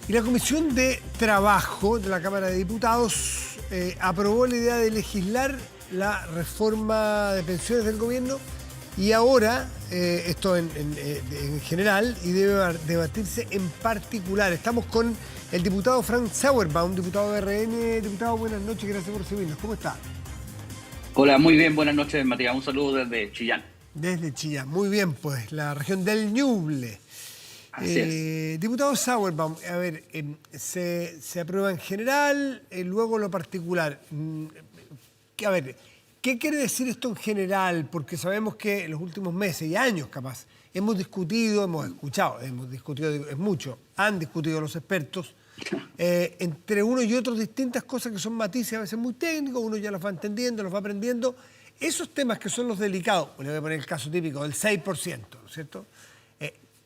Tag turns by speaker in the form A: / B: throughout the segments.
A: Y la Comisión de Trabajo de la Cámara de Diputados aprobó la idea de legislar la reforma de pensiones del gobierno y ahora, esto en general, y debe debatirse en particular. Estamos con el diputado Frank Sauerbaum, diputado de RN. Diputado, buenas noches, gracias por recibirnos. ¿Cómo está?
B: Hola, muy bien, buenas noches, Matías. Un saludo desde Chillán.
A: Desde Chillán, muy bien, pues, la región del Ñuble.
B: Así es.
A: Diputado Sauerbaum, a ver, se aprueba en general, luego lo particular. A ver, ¿qué quiere decir esto en general? Porque sabemos que en los últimos meses y años, capaz, hemos discutido, hemos escuchado, hemos discutido, es mucho, han discutido los expertos, entre uno y otro distintas cosas que son matices a veces muy técnicos, uno ya los va entendiendo, los va aprendiendo. Esos temas que son los delicados, le voy a poner el caso típico, del 6%, ¿no es cierto?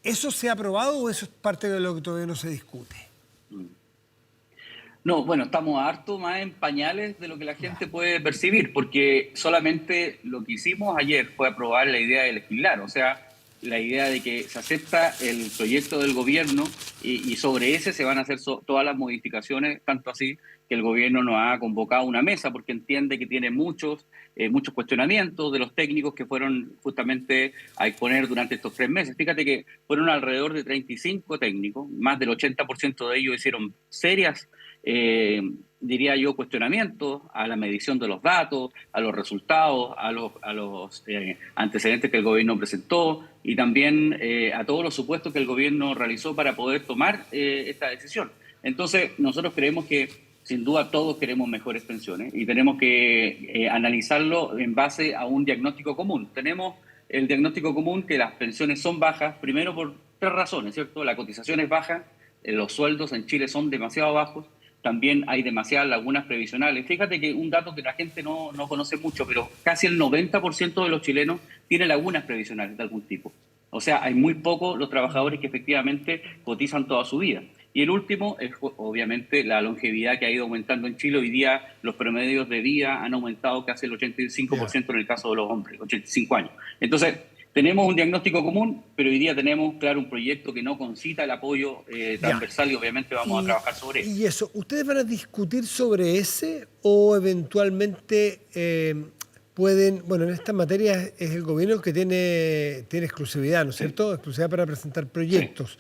A: ¿Eso se ha aprobado o eso es parte de lo que todavía no se discute?
B: No, bueno, estamos harto más en pañales de lo que la gente puede percibir, porque solamente lo que hicimos ayer fue aprobar la idea de legislar, o sea, la idea de que se acepta el proyecto del gobierno y sobre ese se van a hacer todas las modificaciones, tanto así que el gobierno nos ha convocado a una mesa porque entiende que tiene muchos cuestionamientos de los técnicos que fueron justamente a exponer durante estos 3 meses. Fíjate que fueron alrededor de 35 técnicos, más del 80% de ellos hicieron serias diría yo, cuestionamientos a la medición de los datos, a los resultados, a los antecedentes que el gobierno presentó y también a todos los supuestos que el gobierno realizó para poder tomar esta decisión. Entonces, nosotros creemos que sin duda todos queremos mejores pensiones y tenemos que analizarlo en base a un diagnóstico común. Tenemos el diagnóstico común que las pensiones son bajas, primero por 3 razones, ¿cierto? La cotización es baja, los sueldos en Chile son demasiado bajos, también hay demasiadas lagunas previsionales. Fíjate que un dato que la gente no conoce mucho, pero casi el 90% de los chilenos tiene lagunas previsionales de algún tipo. O sea, hay muy pocos los trabajadores que efectivamente cotizan toda su vida. Y el último es obviamente la longevidad que ha ido aumentando en Chile. Hoy día los promedios de vida han aumentado casi el 85% en el caso de los hombres, 85 años. Entonces, tenemos un diagnóstico común, pero hoy día tenemos, claro, un proyecto que no concita el apoyo transversal y obviamente vamos a trabajar sobre eso.
A: Y eso, ¿ustedes van a discutir sobre ese o eventualmente pueden, bueno, en esta materia es el gobierno el que tiene exclusividad, ¿no es cierto? Exclusividad para presentar proyectos.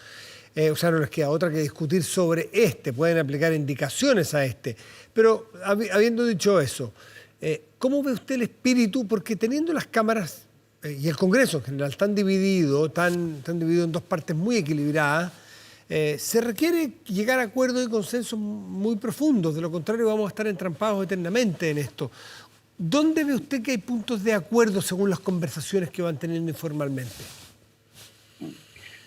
A: Sí. O sea, no les queda otra que discutir sobre este, pueden aplicar indicaciones a este. Pero habiendo dicho eso, ¿cómo ve usted el espíritu? Porque teniendo las cámaras y el Congreso en general tan dividido en 2 partes muy equilibradas, se requiere llegar a acuerdos y consensos muy profundos. De lo contrario, vamos a estar entrampados eternamente en esto. ¿Dónde ve usted que hay puntos de acuerdo según las conversaciones que van teniendo informalmente?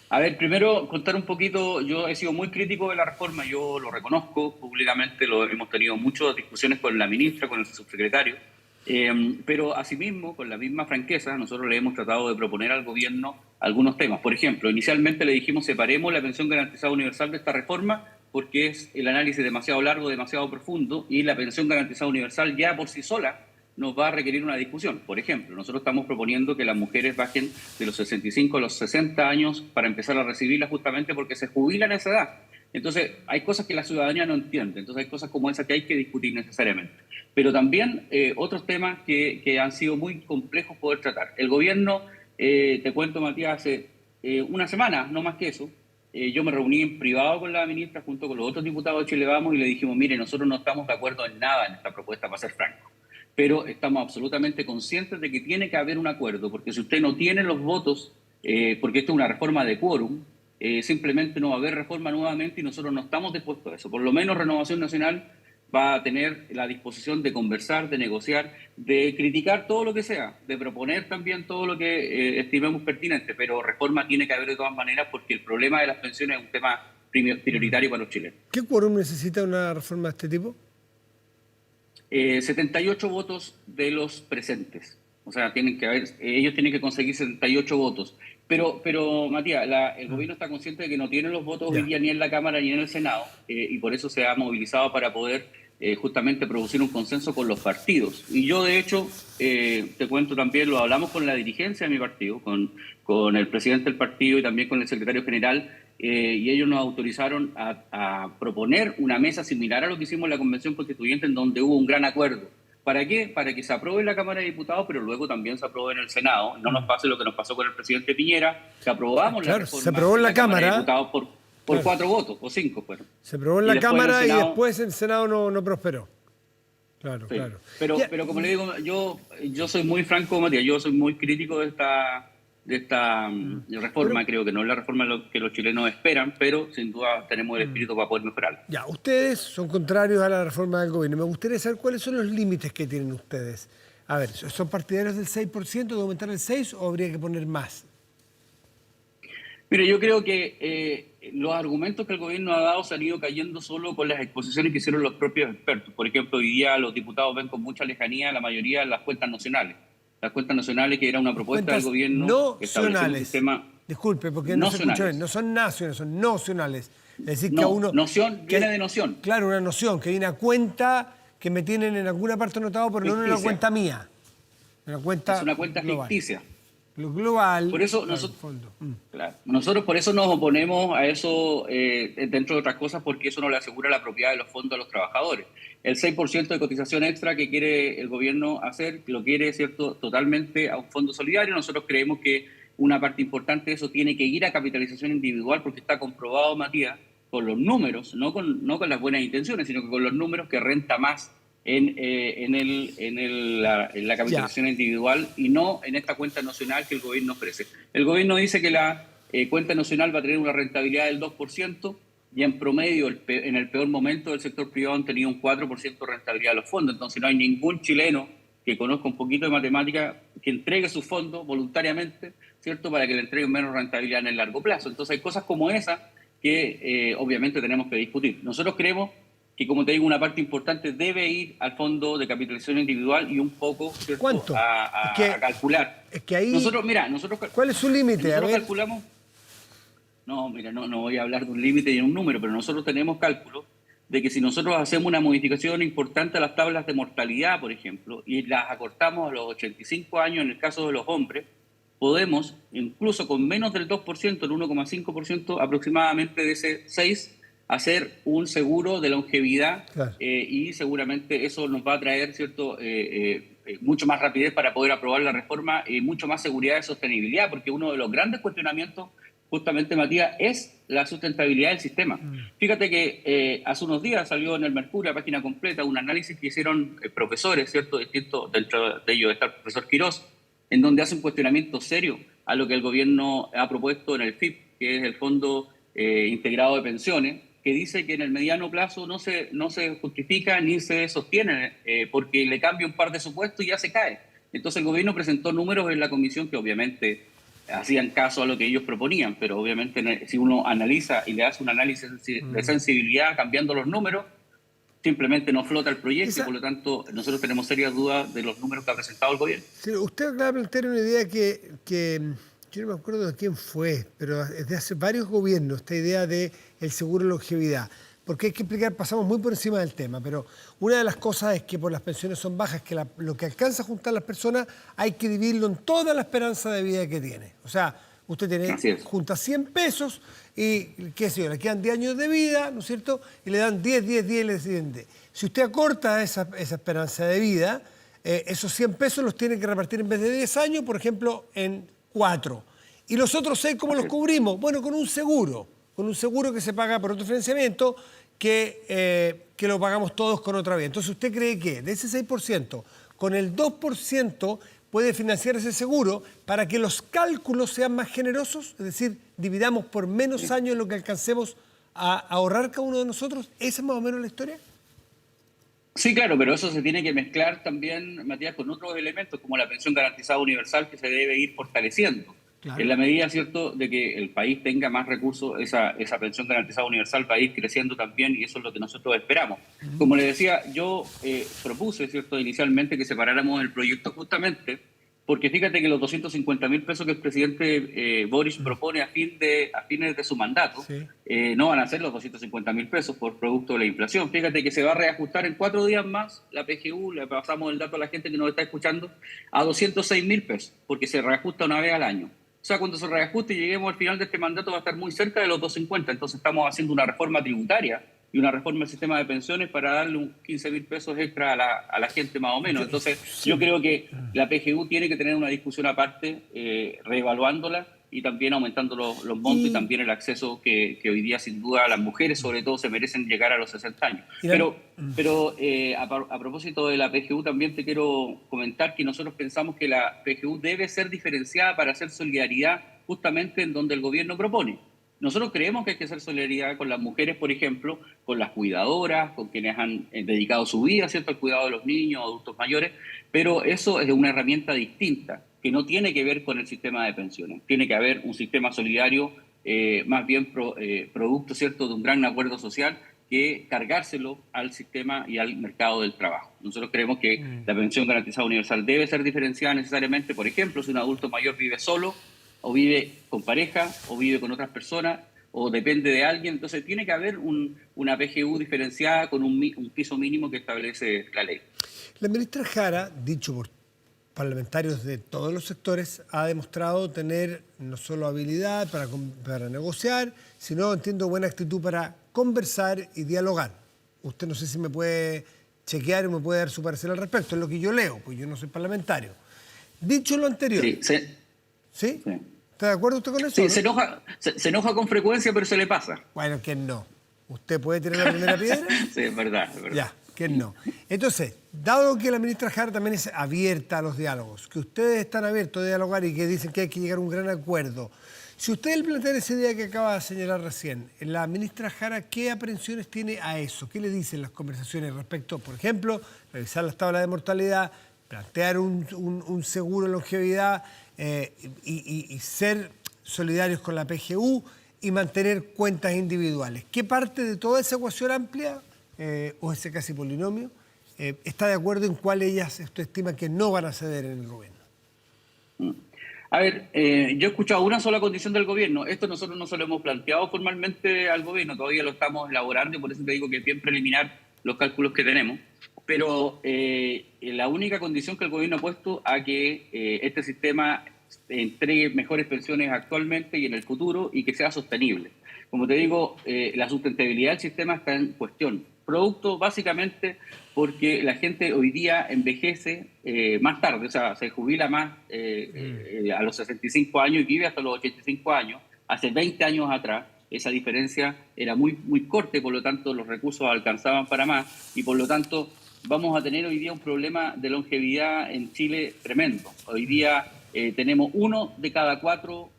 B: A ver, primero contar un poquito, yo he sido muy crítico de la reforma, yo lo reconozco públicamente, hemos tenido muchas discusiones con la ministra, con el subsecretario, pero asimismo, con la misma franqueza, nosotros le hemos tratado de proponer al gobierno algunos temas. Por ejemplo, inicialmente le dijimos separemos la pensión garantizada universal de esta reforma porque es el análisis demasiado largo, demasiado profundo y la pensión garantizada universal ya por sí sola nos va a requerir una discusión. Por ejemplo, nosotros estamos proponiendo que las mujeres bajen de los 65 a los 60 años para empezar a recibirla justamente porque se jubilan a esa edad. Entonces, hay cosas que la ciudadanía no entiende, entonces hay cosas como esas que hay que discutir necesariamente. Pero también otros temas que han sido muy complejos poder tratar. El gobierno, te cuento, Matías, hace una semana, no más que eso, yo me reuní en privado con la ministra junto con los otros diputados de Chile Vamos y le dijimos, mire, nosotros no estamos de acuerdo en nada en esta propuesta, para ser franco, pero estamos absolutamente conscientes de que tiene que haber un acuerdo, porque si usted no tiene los votos, porque esto es una reforma de quórum, simplemente no va a haber reforma nuevamente y nosotros no estamos dispuestos a eso. Por lo menos Renovación Nacional va a tener la disposición de conversar, de negociar, de criticar todo lo que sea, de proponer también todo lo que estimemos pertinente, pero reforma tiene que haber de todas maneras porque el problema de las pensiones es un tema prioritario para los chilenos.
A: ¿Qué quórum necesita una reforma de este tipo?
B: 78 votos de los presentes. O sea, ellos tienen que conseguir 78 votos. Pero Matías, el gobierno está consciente de que no tiene los votos hoy día ni en la Cámara ni en el Senado, y por eso se ha movilizado para poder justamente producir un consenso con los partidos. Y yo, de hecho, te cuento también, lo hablamos con la dirigencia de mi partido, con el presidente del partido y también con el secretario general, y ellos nos autorizaron a proponer una mesa similar a lo que hicimos en la Convención Constituyente, en donde hubo un gran acuerdo. ¿Para qué? Para que se apruebe en la Cámara de Diputados, pero luego también se apruebe en el Senado. No nos pase lo que nos pasó con el presidente Piñera, que aprobamos la reforma
A: se aprobó en la Cámara
B: de Diputados por 4 votos, o 5 fueron.
A: Se aprobó en la Cámara y después en el Senado no prosperó. Claro,
B: sí.
A: claro.
B: Pero como le digo, yo soy muy franco, Matías, yo soy muy crítico de esta reforma. Creo que no es la reforma que los chilenos esperan, pero sin duda tenemos el espíritu para poder mejorarla.
A: Ya, ustedes son contrarios a la reforma del gobierno. Me gustaría saber cuáles son los límites que tienen ustedes. A ver, ¿son partidarios del 6%, de aumentar el 6%, o habría que poner más?
B: Mire, yo creo que los argumentos que el gobierno ha dado se han ido cayendo solo con las exposiciones que hicieron los propios expertos. Por ejemplo, hoy día los diputados ven con mucha lejanía la mayoría de las cuentas nacionales. Las cuentas nacionales, que era una propuesta del gobierno que estableció un sistema.
A: Disculpe, porque no se escuchó bien. No son nacionales, son nocionales. Es decir, que
B: no,
A: a uno.
B: Noción viene de noción.
A: Claro, una noción, que hay una cuenta que me tienen en alguna parte anotado, pero no en una cuenta mía.
B: Es una cuenta global. Ficticia.
A: Lo global.
B: Por eso nosotros por eso nos oponemos a eso, dentro de otras cosas, porque eso no le asegura la propiedad de los fondos a los trabajadores. El 6% de cotización extra que quiere el gobierno hacer, lo quiere, ¿cierto?, totalmente a un fondo solidario. Nosotros creemos que una parte importante de eso tiene que ir a capitalización individual, porque está comprobado, Matías, con los números, no con las buenas intenciones, sino que con los números, que renta más en la capitalización individual y no en esta cuenta nacional que el gobierno ofrece. El gobierno dice que la cuenta nacional va a tener una rentabilidad del 2%, y en promedio, en el peor momento del sector privado, han tenido un 4% de rentabilidad de los fondos. Entonces no hay ningún chileno que conozca un poquito de matemática que entregue sus fondos voluntariamente, ¿cierto?, para que le entreguen menos rentabilidad en el largo plazo. Entonces hay cosas como esas que obviamente tenemos que discutir. Nosotros creemos que, como te digo, una parte importante debe ir al fondo de capitalización individual y un poco, ¿cierto?,
A: ¿cuánto?
B: A calcular.
A: Es que ahí,
B: nosotros,
A: ¿cuál es su límite?
B: Nosotros calculamos. No, mira, no voy a hablar de un límite y de un número, pero nosotros tenemos cálculos de que si nosotros hacemos una modificación importante a las tablas de mortalidad, por ejemplo, y las acortamos a los 85 años en el caso de los hombres, podemos, incluso con menos del 2%, el 1,5% aproximadamente de ese 6%, hacer un seguro de longevidad. Claro. Y seguramente eso nos va a traer, ¿cierto?, mucho más rapidez para poder aprobar la reforma y mucho más seguridad y sostenibilidad, porque uno de los grandes cuestionamientos, justamente, Matías, es la sustentabilidad del sistema. Fíjate que hace unos días salió en el Mercurio, a página completa, un análisis que hicieron profesores, ¿cierto?, distintos. Dentro de ellos está el profesor Quirós, en donde hace un cuestionamiento serio a lo que el gobierno ha propuesto en el FIP, que es el Fondo Integrado de Pensiones, que dice que en el mediano plazo no se justifica ni se sostiene, porque le cambia un par de supuestos y ya se cae. Entonces el gobierno presentó números en la comisión que obviamente hacían caso a lo que ellos proponían, pero obviamente si uno analiza y le hace un análisis de sensibilidad cambiando los números, simplemente no flota el proyecto. Y por lo tanto nosotros tenemos serias dudas de los números que ha presentado el gobierno.
A: Sí, usted acaba de plantear una idea que yo no me acuerdo de quién fue, pero es de hace varios gobiernos, esta idea de el seguro de longevidad. Porque hay que explicar, pasamos muy por encima del tema, pero una de las cosas es que por las pensiones son bajas, que lo que alcanza a juntar las personas hay que dividirlo en toda la esperanza de vida que tiene. O sea, usted junta 100 pesos y, qué sé yo, le quedan 10 años de vida, ¿no es cierto? Y le dan 10 y le deciden. Si usted acorta esa esperanza de vida, esos 100 pesos los tiene que repartir en vez de 10 años, por ejemplo, en 4. ¿Y los otros 6 cómo los cubrimos? Bueno, con un seguro que se paga por otro financiamiento que lo pagamos todos con otra vía. Entonces, ¿usted cree que de ese 6%, con el 2% puede financiar ese seguro para que los cálculos sean más generosos? Es decir, dividamos por menos años lo que alcancemos a ahorrar cada uno de nosotros. ¿Esa es más o menos la historia?
B: Sí, claro, pero eso se tiene que mezclar también, Matías, con otros elementos, como la pensión garantizada universal, que se debe ir fortaleciendo. Claro. En la medida, ¿cierto?, de que el país tenga más recursos, esa pensión garantizada universal va a ir creciendo también, y eso es lo que nosotros esperamos. Como le decía, yo propuse, ¿cierto?, inicialmente que separáramos el proyecto justamente porque fíjate que los 250.000 pesos que el presidente Boris propone a fines de su mandato, no van a ser los 250.000 pesos por producto de la inflación. Fíjate que se va a reajustar en 4 días más la PGU, le pasamos el dato a la gente que nos está escuchando, a 206.000 pesos, porque se reajusta una vez al año. O sea, cuando se reajuste y lleguemos al final de este mandato va a estar muy cerca de los 250. Entonces estamos haciendo una reforma tributaria y una reforma del sistema de pensiones para darle un 15.000 pesos extra a la gente más o menos. Entonces yo
A: Sí.
B: creo que la PGU tiene que tener una discusión aparte, reevaluándola y también aumentando los montos y
A: Y,
B: también el acceso que hoy día sin duda las mujeres sobre todo se merecen llegar a los 60 años.
A: y la-
B: Pero a propósito de la PGU también te quiero comentar que nosotros pensamos que la PGU debe ser diferenciada para hacer solidaridad justamente en donde el gobierno propone. Nosotros creemos que hay que hacer solidaridad con las mujeres, por ejemplo, con las cuidadoras, con quienes han dedicado su vida, ¿cierto?, al cuidado de los niños, adultos mayores, pero eso es una herramienta distinta, que no tiene que ver con el sistema de pensiones. Tiene que haber un sistema solidario más bien producto, ¿cierto?, de un gran acuerdo social que cargárselo al sistema y al mercado del trabajo. Nosotros creemos que la pensión garantizada universal debe ser diferenciada necesariamente, por ejemplo, si un adulto mayor vive solo, o vive con pareja, o vive con otras personas, o depende de alguien. Entonces tiene que haber una PGU diferenciada con un piso mínimo que establece la ley.
A: la ministra Jara, dicho por parlamentarios de todos los sectores, ha demostrado tener no solo habilidad para negociar, sino, entiendo, buena actitud para conversar y dialogar. Usted no sé si me puede chequear y me puede dar su parecer al respecto, es lo que yo leo, pues yo no soy parlamentario. Dicho lo anterior,
B: Sí,
A: ¿sí?
B: sí.
A: ¿Está de acuerdo usted con eso,
B: Sí,
A: no?
B: se enoja con frecuencia, pero se le pasa.
A: Bueno, ¿quién no? ¿Usted puede tirar la primera piedra?
B: Sí, es verdad, es verdad.
A: Ya, ¿quién no? Entonces, dado que la ministra Jara también es abierta a los diálogos, que ustedes están abiertos a dialogar y que dicen que hay que llegar a un gran acuerdo, si usted le plantea esa idea que acaba de señalar recién, la ministra Jara, ¿qué aprensiones tiene a eso? ¿Qué le dicen las conversaciones respecto, por ejemplo, revisar las tablas de mortalidad, plantear un seguro de longevidad y ser solidarios con la PGU y mantener cuentas individuales? ¿Qué parte de toda esa ecuación amplia, o ese casi polinomio, está de acuerdo en cuál ellas usted estima que no van a ceder en el gobierno?
B: A ver, yo he escuchado una sola condición del gobierno. Esto nosotros no se lo hemos planteado formalmente al gobierno, todavía lo estamos elaborando y por eso te digo que es bien preliminar los cálculos que tenemos. Pero la única condición que el gobierno ha puesto a que este sistema entregue mejores pensiones actualmente y en el futuro y que sea sostenible. Como te digo, la sustentabilidad del sistema está en cuestión. Producto básicamente porque la gente hoy día envejece más tarde, o sea, se jubila más a los 65 años y vive hasta los 85 años. Hace 20 años atrás esa diferencia era muy, muy corta y por lo tanto los recursos alcanzaban para más y por lo tanto vamos a tener hoy día un problema de longevidad en Chile tremendo. Hoy día tenemos 1 de cada 4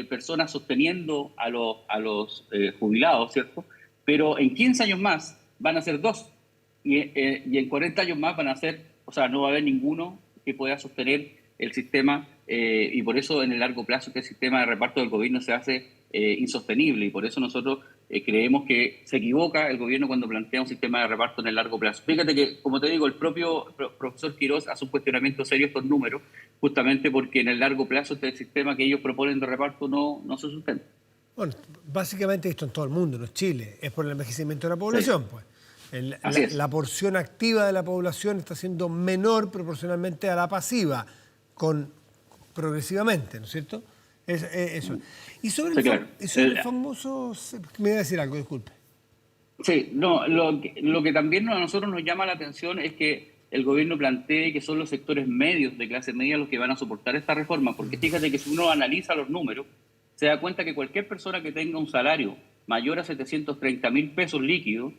B: personas sosteniendo a los jubilados, ¿cierto? Pero en 15 años más van a ser 2 y en 40 años más van a ser, o sea, no va a haber ninguno que pueda sostener el sistema y por eso en el largo plazo que el sistema de reparto del gobierno se hace insostenible y por eso nosotros creemos que se equivoca el gobierno cuando plantea un sistema de reparto en el largo plazo. Fíjate que, como te digo, el propio profesor Quirós hace un cuestionamiento serio a estos números, justamente porque en el largo plazo este sistema que ellos proponen de reparto no se sustenta.
A: Bueno, básicamente esto en todo el mundo, no es Chile, es por el envejecimiento de la
B: Sí,
A: población, pues.
B: así es.
A: La porción activa de la población está siendo menor proporcionalmente a la pasiva, progresivamente, ¿no es cierto? Eso. Y sobre
B: Sí, claro.
A: el famoso... Me iba a decir algo, disculpe.
B: Sí, no, lo que también a nosotros nos llama la atención es que el gobierno plantee que son los sectores medios de clase media los que van a soportar esta reforma, porque fíjate que si uno analiza los números, se da cuenta que cualquier persona que tenga un salario mayor a 730.000 pesos líquidos,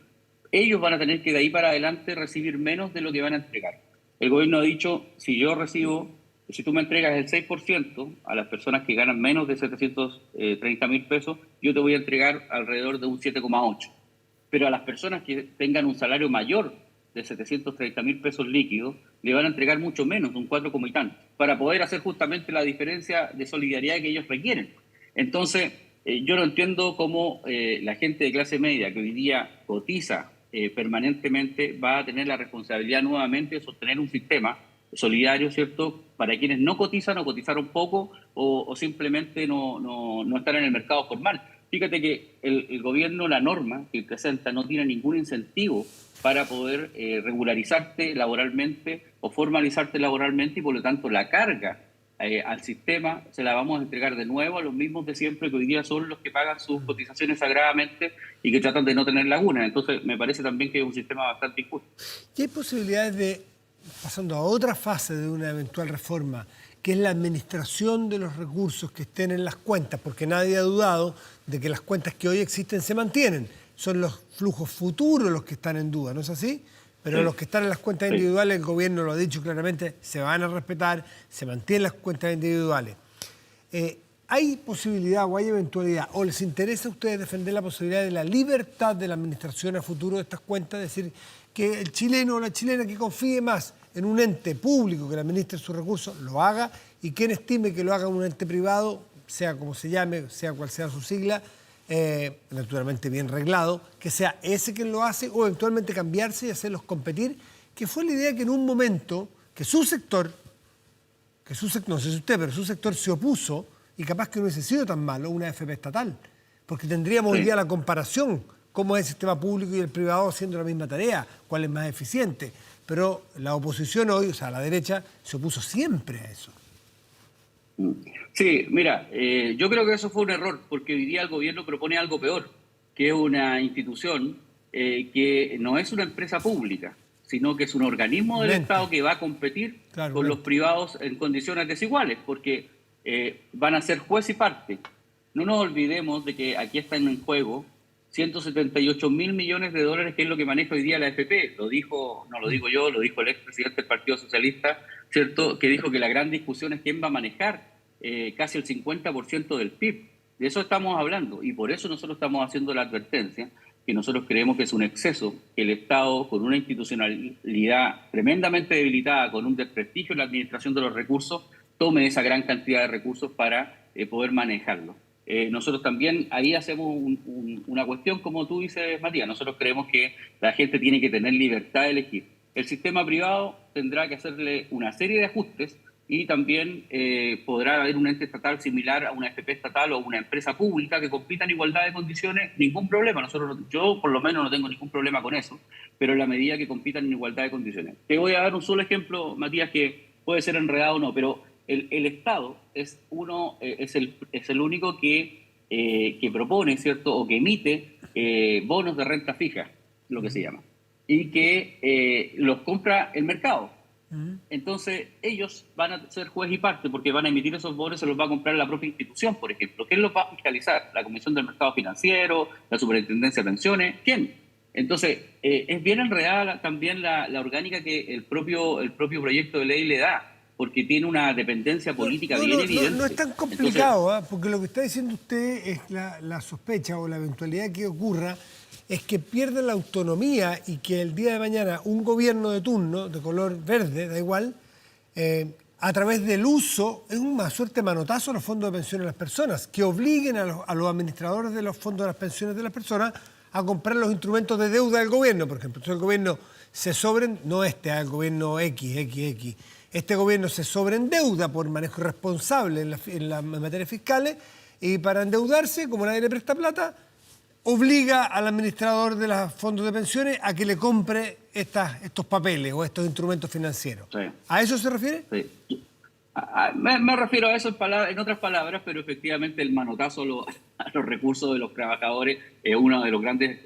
B: ellos van a tener que de ahí para adelante recibir menos de lo que van a entregar. El gobierno ha dicho, si tú me entregas el 6% a las personas que ganan menos de 730.000 pesos, yo te voy a entregar alrededor de un 7,8. Pero a las personas que tengan un salario mayor de 730.000 pesos líquidos, le van a entregar mucho menos, un 4 y tanto, para poder hacer justamente la diferencia de solidaridad que ellos requieren. Entonces, yo no entiendo cómo la gente de clase media que hoy día cotiza permanentemente va a tener la responsabilidad nuevamente de sostener un sistema solidario, ¿cierto?, para quienes no cotizan o cotizaron poco o simplemente no están en el mercado formal. Fíjate que el gobierno, la norma que presenta, no tiene ningún incentivo para poder regularizarte laboralmente o formalizarte laboralmente y por lo tanto la carga al sistema, se la vamos a entregar de nuevo a los mismos de siempre, que hoy día son los que pagan sus cotizaciones sagradamente y que tratan de no tener lagunas. Entonces, me parece también que es un sistema bastante injusto.
A: ¿Y hay posibilidades de, pasando a otra fase de una eventual reforma, que es la administración de los recursos que estén en las cuentas? Porque nadie ha dudado de que las cuentas que hoy existen se mantienen. Son los flujos futuros los que están en duda, ¿no es así? Pero
B: Sí.
A: los que están en las cuentas individuales, el gobierno lo ha dicho claramente, se van a respetar, se mantienen las cuentas individuales. ¿Hay posibilidad o hay eventualidad, o les interesa a ustedes defender la posibilidad de la libertad de la administración a futuro de estas cuentas? Es decir, que el chileno o la chilena que confíe más en un ente público que le administre sus recursos, lo haga, y quien estime que lo haga un ente privado, sea como se llame, sea cual sea su sigla, naturalmente bien reglado, que sea ese quien lo hace, o eventualmente cambiarse y hacerlos competir, que fue la idea que en un momento, que su sector, no sé si usted, pero su sector se opuso, y capaz que no hubiese sido tan malo una AFP estatal, porque tendríamos hoy día la comparación, cómo es el sistema público y el privado haciendo la misma tarea, cuál es más eficiente. Pero la oposición hoy, o sea, la derecha, se opuso siempre a eso.
B: Sí, mira, yo creo que eso fue un error, porque hoy día el gobierno propone algo peor, que es una institución que no es una empresa pública, sino que es un organismo del Estado que va a competir con los privados en condiciones desiguales, porque van a ser juez y parte. No nos olvidemos de que aquí están en juego 178.000 millones de dólares, que es lo que maneja hoy día la AFP. Lo dijo, no lo digo yo, lo dijo el expresidente del Partido Socialista, ¿cierto? Que dijo que la gran discusión es quién va a manejar casi el 50% del PIB. De eso estamos hablando, y por eso nosotros estamos haciendo la advertencia, que nosotros creemos que es un exceso que el Estado, con una institucionalidad tremendamente debilitada, con un desprestigio en la administración de los recursos, tome esa gran cantidad de recursos para poder manejarlo. Nosotros también ahí hacemos una cuestión, como tú dices, Matías. Nosotros creemos que la gente tiene que tener libertad de elegir. El sistema privado tendrá que hacerle una serie de ajustes, y también podrá haber un ente estatal similar a una FP estatal o una empresa pública que compita en igualdad de condiciones. Ningún problema. Yo por lo menos no tengo ningún problema con eso, pero en la medida que compitan en igualdad de condiciones. Te voy a dar un solo ejemplo, Matías, que puede ser enredado o no, pero el Estado es el único que propone, ¿cierto?, o que emite bonos de renta fija, lo que se llama, y que los compra el mercado. Entonces, ellos van a ser juez y parte, porque van a emitir esos bonos, se los va a comprar la propia institución, por ejemplo. ¿Quién los va a fiscalizar? ¿La Comisión del Mercado Financiero? ¿La Superintendencia de Pensiones? ¿Quién? Entonces, es bien enredada también la orgánica que el propio proyecto de ley le da, porque tiene una dependencia política bien evidente.
A: No es tan complicado, porque lo que está diciendo usted es la sospecha o la eventualidad que ocurra es que pierde la autonomía, y que el día de mañana un gobierno de turno, de color verde, da igual, a través del uso, es una suerte de manotazo a los fondos de pensiones de las personas, que obliguen a los administradores de los fondos de las pensiones de las personas a comprar los instrumentos de deuda del gobierno, por ejemplo. Entonces el gobierno se no el gobierno XX, este gobierno se sobreendeuda por manejo irresponsable en materias fiscales, y para endeudarse, como nadie le presta plata, obliga al administrador de los fondos de pensiones a que le compre estos papeles o estos instrumentos financieros. Sí. ¿A eso se refiere?
B: Sí. Me refiero a eso en otras palabras, pero efectivamente el manotazo a los recursos de los trabajadores es uno de los grandes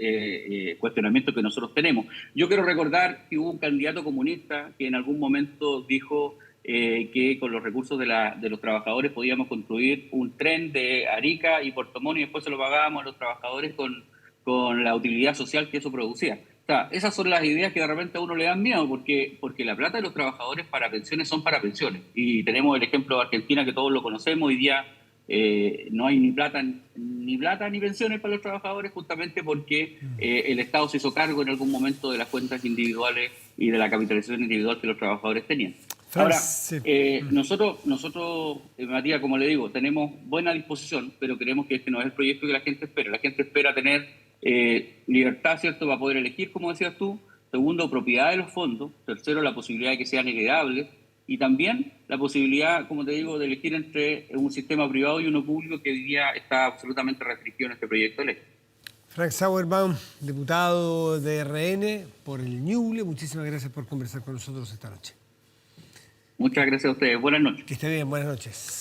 B: cuestionamientos que nosotros tenemos. Yo quiero recordar que hubo un candidato comunista que en algún momento dijo que con los recursos de los trabajadores podíamos construir un tren de Arica y Puerto Montt, y después se lo pagábamos a los trabajadores con la utilidad social que eso producía. O sea, esas son las ideas que de repente a uno le dan miedo, porque la plata de los trabajadores para pensiones son para pensiones. Y tenemos el ejemplo de Argentina, que todos lo conocemos. Hoy día no hay ni plata ni pensiones para los trabajadores, justamente porque el Estado se hizo cargo en algún momento de las cuentas individuales y de la capitalización individual que los trabajadores tenían. Ahora, nosotros, Matías, como le digo, tenemos buena disposición, pero creemos que este no es el proyecto que la gente espera. La gente espera tener libertad, ¿cierto?, para poder elegir, como decías tú. Segundo, propiedad de los fondos. Tercero, la posibilidad de que sean heredables. Y también la posibilidad, como te digo, de elegir entre un sistema privado y uno público, que hoy día está absolutamente restringido en este proyecto de ley.
A: Frank Sauerbaum, diputado de RN por el Ñuble, muchísimas gracias por conversar con nosotros esta noche.
B: Muchas gracias a ustedes. Buenas noches.
A: Que esté bien, buenas noches.